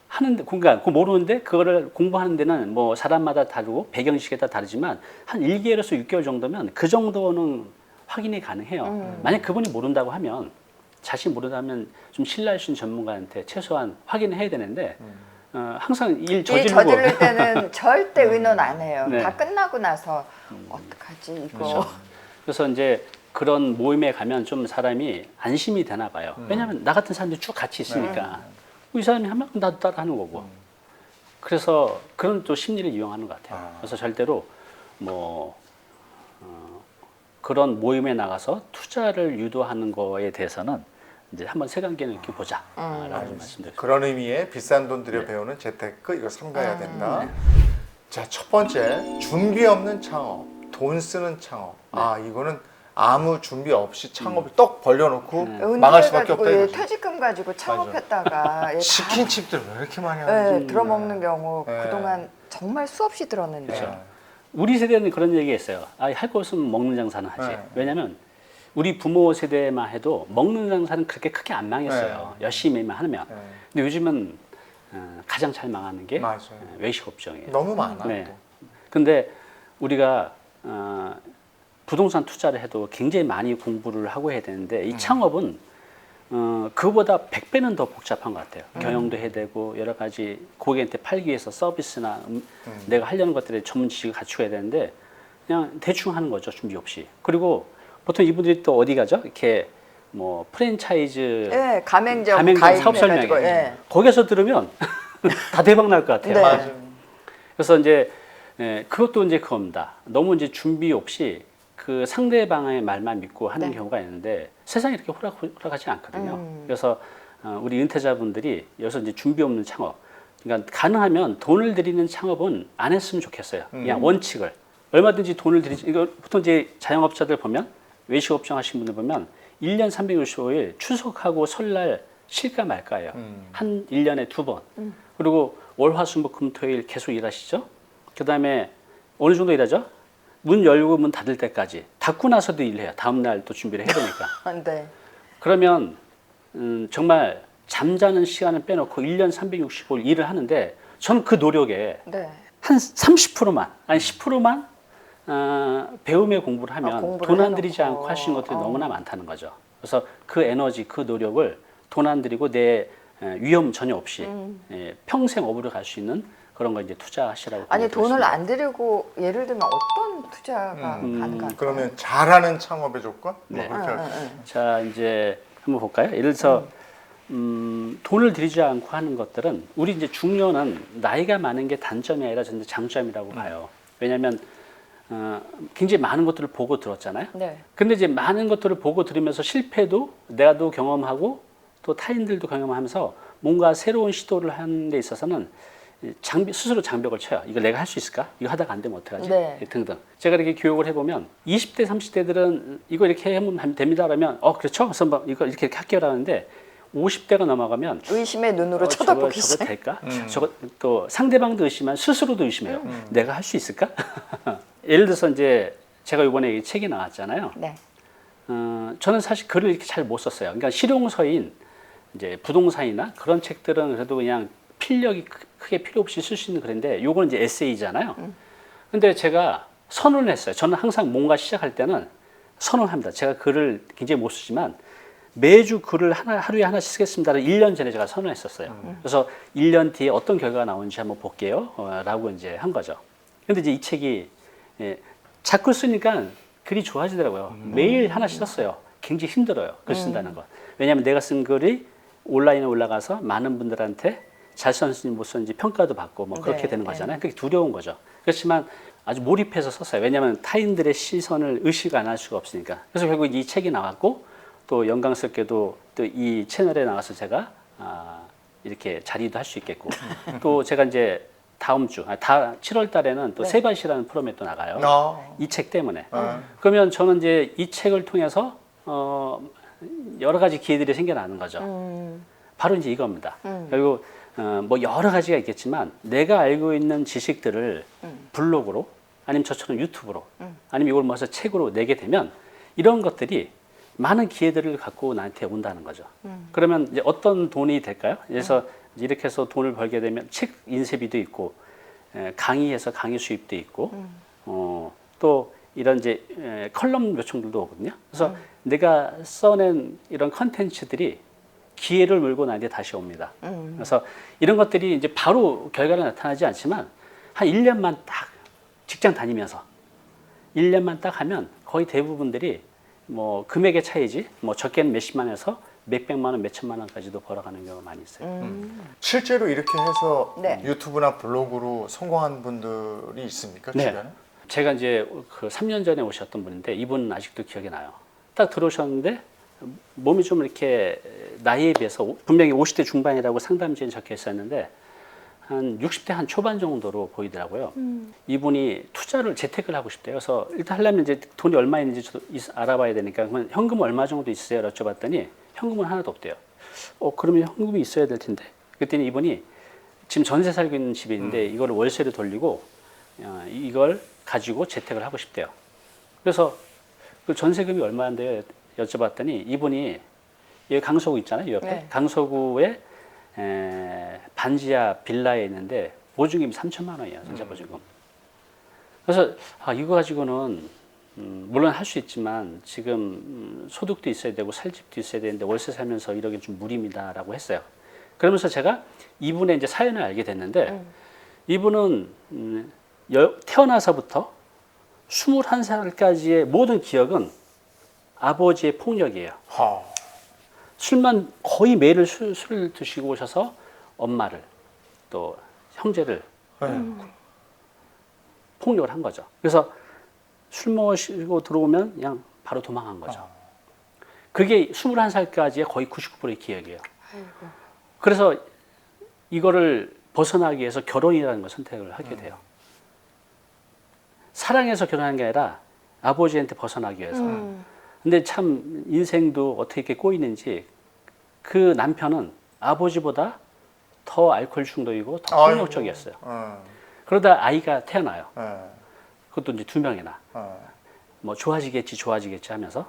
하는데 그러니까 그거 모르는데 그거를 공부하는 데는 뭐 사람마다 다르고 배경식에 따라 다르지만 한 1개월에서 6개월 정도면 그 정도는 확인이 가능해요. 만약 그분이 모른다고 하면 자신이 모른다면 좀 신뢰할 수 있는 전문가한테 최소한 확인해야 되는데 항상 일 저지르고 저지를 때는 절대 의논 안 해요. 네. 다 끝나고 나서 어떡하지 이거. 그렇죠. 그래서 이제 그런 모임에 가면 좀 사람이 안심이 되나 봐요. 왜냐하면 나 같은 사람들이 쭉 같이 있으니까 이 사람이 하면 나도 따라 하는 거고. 그래서 그런 또 심리를 이용하는 것 같아요. 그래서 절대로 뭐 그런 모임에 나가서 투자를 유도하는 거에 대해서는 이제 한번 색안경 있게 보자라고 좀 말씀드렸습니다. 그런 의미의 비싼 돈 들여 네. 배우는 재테크 이거 삼가야 된다. 자, 첫 번째 준비 없는 창업, 돈 쓰는 창업. 아, 이거는 아무 준비 없이 창업을 떡 벌려놓고 망할 수밖에 없다 이거지. 퇴직금 가지고 창업했다가 얘 치킨집들 왜 이렇게 많이 하는지. 들어먹는 경우 네. 그동안 정말 수없이 들었는데. 그렇죠. 우리 세대는 그런 얘기했어요. 할 거 없으면 먹는 장사는 하지. 네. 왜냐하면 우리 부모 세대만 해도 먹는 장사는 그렇게 크게 안 망했어요. 열심히만 하면. 네. 근데 요즘은 가장 잘 망하는 게 맞아요. 외식 업종이에요. 너무 많아. 네. 또. 근데 우리가 부동산 투자를 해도 굉장히 많이 공부를 하고 해야 되는데 이 창업은 그보다 100배는 더 복잡한 것 같아요. 경영도 해야 되고 여러 가지 고객한테 팔기 위해서 서비스나 내가 하려는 것들에 전문 지식을 갖추어야 되는데 그냥 대충 하는 거죠. 준비 없이. 그리고 보통 이분들이 또 어디 가죠? 이렇게 뭐 프랜차이즈 예, 가맹점 가맹점 사업 설명회 가입해가지고, 예. 거기서 들으면 다 대박 날 것 같아요. 네. 맞아요. 그래서 이제 그것도 이제 그겁니다. 너무 이제 준비 없이 그 상대방의 말만 믿고 하는 네. 경우가 있는데 세상이 이렇게 호락호락하지 않거든요. 그래서 우리 은퇴자분들이 여기서 이제 준비 없는 창업, 그러니까 가능하면 돈을 들이는 창업은 안 했으면 좋겠어요. 그냥 원칙을 얼마든지 돈을 들이지. 이거 보통 이제 자영업자들 보면 외식업종 하신 분들 보면 1년 365일 추석하고 설날 쉴까 말까예요. 한 1년에 2번. 그리고 월, 화, 수, 목, 금, 토일 계속 일하시죠. 그 다음에 어느 정도 일하죠? 문 열고 문 닫을 때까지. 닫고 나서도 일해요. 다음 날 또 준비를 해야 되니까. 네. 그러면 정말 잠자는 시간을 빼놓고 1년 365일 일을 하는데 저는 그 노력에 네. 한 30%만, 아니 10%만 배움에 공부를 하면 공부를 돈 안 들이지 해놓고. 않고 할 수 있는 것들이 너무나 많다는 거죠. 그래서 그 에너지, 그 노력을 돈 안 들이고 내 위험 전혀 없이 평생 업으로 갈 수 있는 그런 거 이제 투자하시라고. 아니 돈을 권유드렸습니다. 안 들이고 예를 들면 어떤 투자가 가능할까요? 그러면 잘하는 창업의 조건? 네. 뭐 그렇게 할까요? 자, 이제 한번 볼까요? 예를 들어서 돈을 들이지 않고 하는 것들은 우리 이제 중년은 나이가 많은 게 단점이 아니라 저는 장점이라고 봐요. 왜냐하면 굉장히 많은 것들을 보고 들었잖아요. 네. 근데 이제 많은 것들을 보고 들으면서 실패도 내가도 경험하고 또 타인들도 경험하면서 뭔가 새로운 시도를 하는 데 있어서는 스스로 장벽을 쳐요. 이걸 내가 할 수 있을까? 이거 하다가 안 되면 어떡하지? 네. 등등. 제가 이렇게 교육을 해보면 20대, 30대들은 이거 이렇게 하면 됩니다. 그러면 그렇죠. 그래서 뭐 이거 이렇게 할게요. 라는데 50대가 넘어가면 의심의 눈으로 저거 쳐다보기 시작. 될까? 저거 또 상대방도 의심한 스스로도 의심해요. 내가 할 수 있을까? 예를 들어서 이제 제가 이번에 이 책이 나왔잖아요. 네. 저는 사실 글을 이렇게 잘 못 썼어요. 그러니까 실용서인 이제 부동산이나 그런 책들은 그래도 그냥 필력이 크게 필요 없이 쓸 수 있는 글인데 요거는 이제 에세이잖아요. 근데 제가 선언을 했어요. 저는 항상 뭔가 시작할 때는 선언합니다. 제가 글을 굉장히 못 쓰지만 매주 글을 하루에 하나씩 쓰겠습니다를 1년 전에 제가 선언했었어요. 그래서 1년 뒤에 어떤 결과가 나오는지 한번 볼게요. 라고 이제 한 거죠. 근데 이제 이 책이 자꾸 쓰니까 글이 좋아지더라고요. 매일 하나씩 썼어요. 굉장히 힘들어요. 글 쓴다는 거. 왜냐하면 내가 쓴 글이 온라인에 올라가서 많은 분들한테 잘 썼는지 못 썼는지 평가도 받고 뭐 그렇게 네, 되는 거잖아요. 그게 두려운 거죠. 그렇지만 아주 몰입해서 썼어요. 왜냐하면 타인들의 시선을 의식 안 할 수가 없으니까. 그래서 결국 이 책이 나왔고 또 영광스럽게도 또 이 채널에 나와서 제가 이렇게 자리도 할 수 있겠고 또 제가 이제 다음 주 7월 달에는 또 네. 세바시라는 프로그램에 또 나가요. 이 책 때문에. 그러면 저는 이제 이 책을 통해서 여러 가지 기회들이 생겨나는 거죠. 바로 이제 이겁니다. 그리고 뭐 여러 가지가 있겠지만 내가 알고 있는 지식들을 블로그로 아니면 저처럼 유튜브로 아니면 이걸 모아서 책으로 내게 되면 이런 것들이 많은 기회들을 갖고 나한테 온다는 거죠. 그러면 이제 어떤 돈이 될까요? 그래서 이렇게 해서 돈을 벌게 되면 책 인쇄비도 있고 강의해서 강의 수입도 있고 또 이런 이제 컬럼 요청들도 오거든요. 그래서 내가 써낸 이런 컨텐츠들이 기회를 물고 나한테 다시 옵니다. 그래서 이런 것들이 이제 바로 결과가 나타나지 않지만 한 1년만 딱 직장 다니면서 1년만 딱 하면 거의 대부분들이 뭐 금액의 차이지 뭐 적게는 몇십만에서 몇백만 원, 몇천만 원까지도 벌어가는 경우가 많이 있어요. 실제로 이렇게 해서 네. 유튜브나 블로그로 성공한 분들이 있습니까? 네. 주변에? 제가 이제 그 3년 전에 오셨던 분인데 이분은 아직도 기억이 나요. 딱 들어오셨는데 몸이 좀 이렇게 나이에 비해서 분명히 50대 중반이라고 상담지에 적혀 있었는데 한 60대 한 초반 정도로 보이더라고요. 이분이 투자를 재테크를 하고 싶대요. 그래서 일단 하려면 이제 돈이 얼마 있는지 저도 알아봐야 되니까 그러면 현금 얼마 정도 있어요? 여쭤봤더니 현금은 하나도 없대요. 그러면 현금이 있어야 될 텐데. 그랬더니 이분이 지금 전세 살고 있는 집이 있는데 이걸 월세를 돌리고 이걸 가지고 재테크를 하고 싶대요. 그래서 그 전세금이 얼마인데요? 여쭤봤더니 이분이 여기 강서구 있잖아요. 이 옆에 네. 강서구에 반지하 빌라에 있는데 보증금이 3천만 원이에요. 전세 보증금. 그래서 이거 가지고는 물론 할 수 있지만 지금 소득도 있어야 되고 살 집도 있어야 되는데 월세 살면서 이러긴 좀 무리입니다라고 했어요. 그러면서 제가 이분의 이제 사연을 알게 됐는데 이분은 태어나서부터 21살까지의 모든 기억은 아버지의 폭력이에요. 술만 거의 매일 술을 드시고 오셔서 엄마를 또 형제를 폭력을 한 거죠. 그래서 술 마시고 들어오면 그냥 바로 도망간 거죠. 그게 21살까지의 거의 99%의 기억이에요. 그래서 이거를 벗어나기 위해서 결혼이라는 걸 선택을 하게 돼요. 사랑해서 결혼한 게 아니라 아버지한테 벗어나기 위해서. 근데 참 인생도 어떻게 이렇게 꼬이는지 그 남편은 아버지보다 더 알코올 중독이고 더 폭력적이었어요. 그러다 아이가 태어나요. 그것도 이제 2명이나. 뭐 좋아지겠지 하면서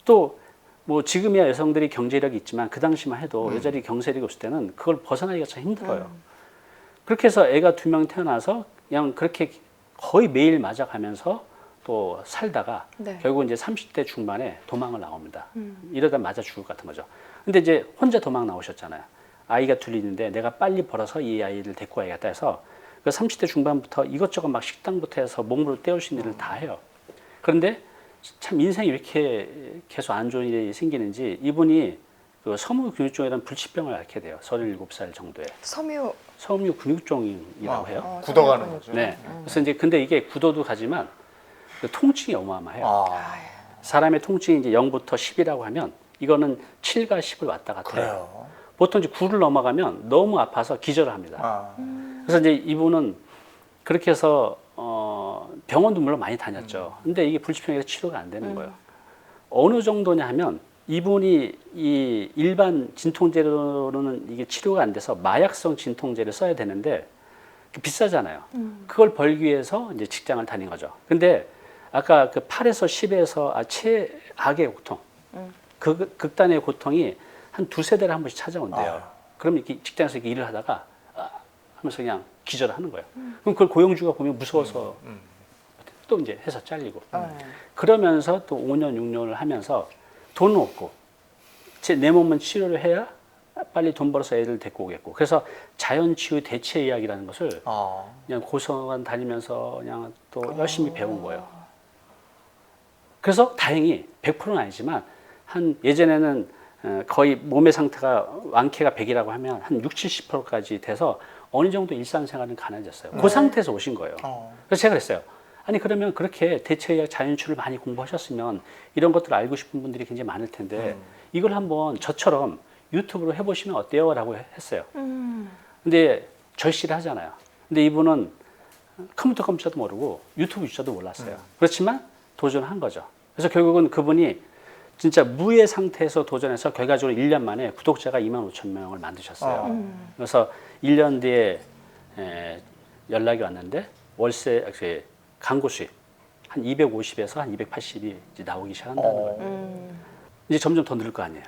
또 뭐 지금이야 여성들이 경제력이 있지만 그 당시만 해도 여자들이 경제력이 없을 때는 그걸 벗어나기가 참 힘들어요. 그렇게 해서 애가 2명 태어나서 그냥 그렇게 거의 매일 맞아가면서 또 살다가 네. 결국 이제 30대 중반에 도망을 나옵니다. 이러다 맞아 죽을 것 같은 거죠. 근데 이제 혼자 도망 나오셨잖아요. 아이가 둘 있는데 내가 빨리 벌어서 이 아이를 데리고 와야겠다 해서 그 30대 중반부터 이것저것 막 식당부터 해서 몸으로 때울 수 있는 일을 다 해요. 그런데 참 인생이 왜 이렇게 계속 안 좋은 일이 생기는지 이분이 그 섬유 근육종이라는 불치병을 앓게 돼요. 37살 정도에. 섬유 근육종이라고 해요. 굳어가는 거죠. 네. 그래서 이제 근데 이게 굳어도 가지만 그 통증이 어마어마해요. 아, 사람의 통증이 이제 0부터 10이라고 하면 이거는 7과 10을 왔다 갔다 해요. 그래요. 보통 이제 9를 넘어가면 너무 아파서 기절을 합니다. 아, 그래서 이제 이분은 그렇게 해서 병원도 물론 많이 다녔죠. 근데 이게 불치병이라 치료가 안 되는 거예요. 어느 정도냐 하면 이분이 이 일반 진통제로는 이게 치료가 안 돼서 마약성 진통제를 써야 되는데 비싸잖아요. 그걸 벌기 위해서 이제 직장을 다닌 거죠. 근데 아까 그 8에서 10에서 최악의 고통, 그 극단의 고통이 한 두세 달에 한 번씩 찾아온대요. 그럼 이렇게 직장에서 이렇게 일을 하다가 하면서 그냥 기절하는 거예요. 그럼 그걸 고용주가 보면 무서워서 또 이제 해서 잘리고. 그러면서 또 5년, 6년을 하면서 돈은 없고 내 몸은 치료를 해야 빨리 돈 벌어서 애를 데리고 오겠고. 그래서 자연치유 대체 의학이라는 것을 그냥 고성원 다니면서 그냥 또 열심히 배운 거예요. 그래서 다행히 100%는 아니지만 한 예전에는 거의 몸의 상태가 완쾌가 100이라고 하면 한 60, 70%까지 돼서 어느 정도 일상생활은 가능해졌어요. 그 상태에서 오신 거예요. 그래서 제가 그랬어요. 아니 그러면 그렇게 대체의학 자연치유를 많이 공부하셨으면 이런 것들을 알고 싶은 분들이 굉장히 많을 텐데 이걸 한번 저처럼 유튜브로 해보시면 어때요? 라고 했어요. 근데 절실히 하잖아요. 근데 이분은 컴퓨터도 모르고 유튜브 유저도 몰랐어요. 그렇지만 도전한 거죠. 그래서 결국은 그분이 진짜 무의 상태에서 도전해서 결과적으로 1년 만에 구독자가 25,000명을 만드셨어요. 그래서 1년 뒤에 연락이 왔는데 월세 광고 수입 한 250에서 한 280이 이제 나오기 시작한다는 거예요. 이제 점점 더 늘 거 아니에요.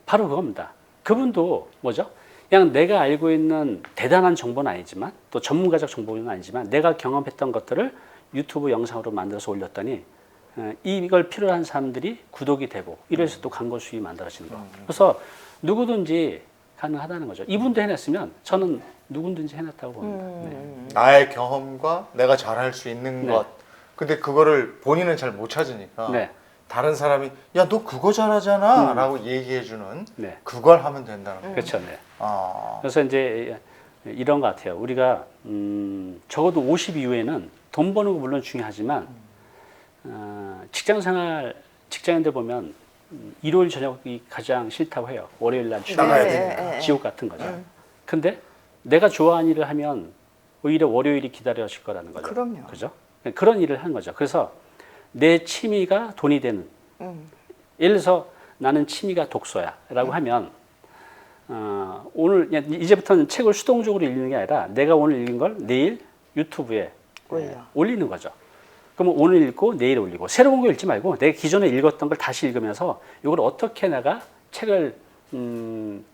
바로 그겁니다. 그분도 뭐죠? 그냥 내가 알고 있는 대단한 정보는 아니지만 또 전문가적 정보는 아니지만 내가 경험했던 것들을 유튜브 영상으로 만들어서 올렸더니 이걸 필요로 한 사람들이 구독이 되고 이래서 또 광고 수입이 만들어지는 거. 그래서 누구든지 가능하다는 거죠. 이분도 해냈으면 저는 누구든지 해냈다고 봅니다. 네. 나의 경험과 내가 잘할 수 있는 네. 것. 근데 그거를 본인은 잘 못 찾으니까 네. 다른 사람이 야 너 그거 잘하잖아 라고 얘기해주는 네. 그걸 하면 된다는 거예요. 그렇죠. 네. 아, 그래서 이제 이런 것 같아요. 우리가 적어도 50 이후에는 돈 버는 거 물론 중요하지만 직장인들 보면 일요일 저녁이 가장 싫다고 해요. 월요일 날 나가야 출근해야 되니까. 지옥 같은 거죠. 근데 내가 좋아하는 일을 하면 오히려 월요일이 기다려질 거라는 거죠. 그럼요. 그죠? 그런 일을 하는 거죠. 그래서 내 취미가 돈이 되는. 예를 들어서 나는 취미가 독서야라고 하면 오늘 이제부터는 책을 수동적으로 읽는 게 아니라 내가 오늘 읽은 걸 내일 유튜브에 올리는 거죠. 그러면 오늘 읽고 내일 올리고 새로운 거 읽지 말고 내가 기존에 읽었던 걸 다시 읽으면서 이걸 어떻게 내가 책을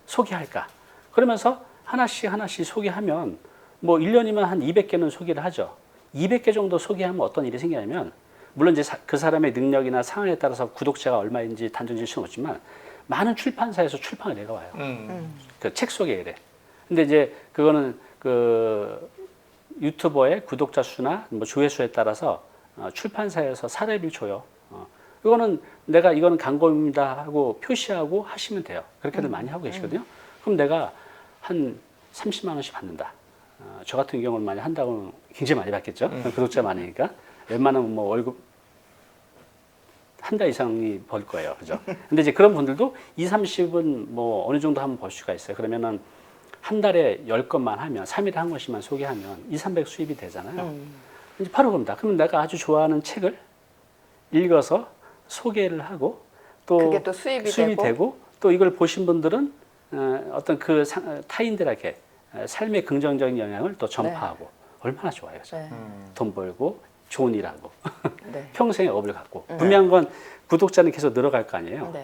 소개할까. 그러면서 하나씩 소개하면 뭐 1년이면 한 200개는 소개를 하죠. 200개 정도 소개하면 어떤 일이 생기냐면 물론 이제 그 사람의 능력이나 상황에 따라서 구독자가 얼마인지 단정 지을 수는 없지만 많은 출판사에서 출판을 내려와요. 그 책 소개에. 근데 이제 그거는 그 유튜버의 구독자 수나 뭐 조회수에 따라서 출판사에서 사례를 줘요. 이거는 내가 이거는 광고입니다 하고 표시하고 하시면 돼요. 그렇게들 많이 하고 계시거든요. 그럼 내가 한 30만 원씩 받는다. 저 같은 경우는 많이 한다고 굉장히 많이 받겠죠. 구독자 많으니까 웬만하면 뭐 월급 한 달 이상이 벌 거예요. 그죠? 근데 이제 그런 분들도 2, 30은 뭐 어느 정도 한번 벌 수가 있어요. 그러면은 한 달에 10건만 하면 3일에 한 권씩만 소개하면 2, 300 수입이 되잖아요. 이제 바로 그럽니다. 그러면 내가 아주 좋아하는 책을 읽어서 소개를 하고 또 그게 또 수입이 되고 또 이걸 보신 분들은 어떤 그 타인들에게 삶의 긍정적인 영향을 또 전파하고 얼마나 좋아요. 그죠? 돈 벌고 좋은 일하고 평생의 업을 갖고 분명한 건 구독자는 계속 늘어갈 거 아니에요.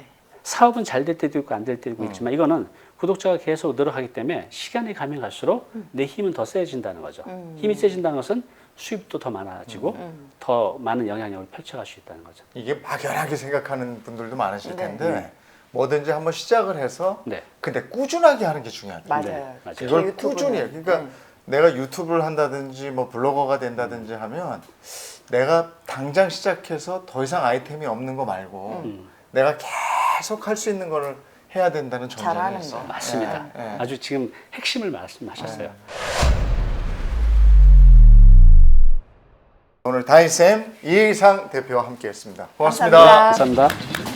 사업은 잘 될 때도 있고 안 될 때도 있지만 이거는 구독자가 계속 늘어가기 때문에 시간이 가면 갈수록 내 힘은 더 세진다는 거죠. 힘이 세진다는 것은 수입도 더 많아지고 더 많은 영향력을 펼쳐갈 수 있다는 거죠. 이게 막연하게 생각하는 분들도 많으실 텐데 뭐든지 한번 시작을 해서 근데 꾸준하게 하는 게 중요해요. 맞아요. 이걸 꾸준히 해요. 그러니까 내가 유튜브를 한다든지 뭐 블로거가 된다든지 하면 내가 당장 시작해서 더 이상 아이템이 없는 거 말고 내가 계속 할 수 있는 거를 해야 된다는 전제가 잘하는 있어. 거. 맞습니다. 네. 아주 지금 핵심을 말씀하셨어요. 오늘 다인쌤 이혜상 대표와 함께했습니다. 고맙습니다. 감사합니다. 감사합니다.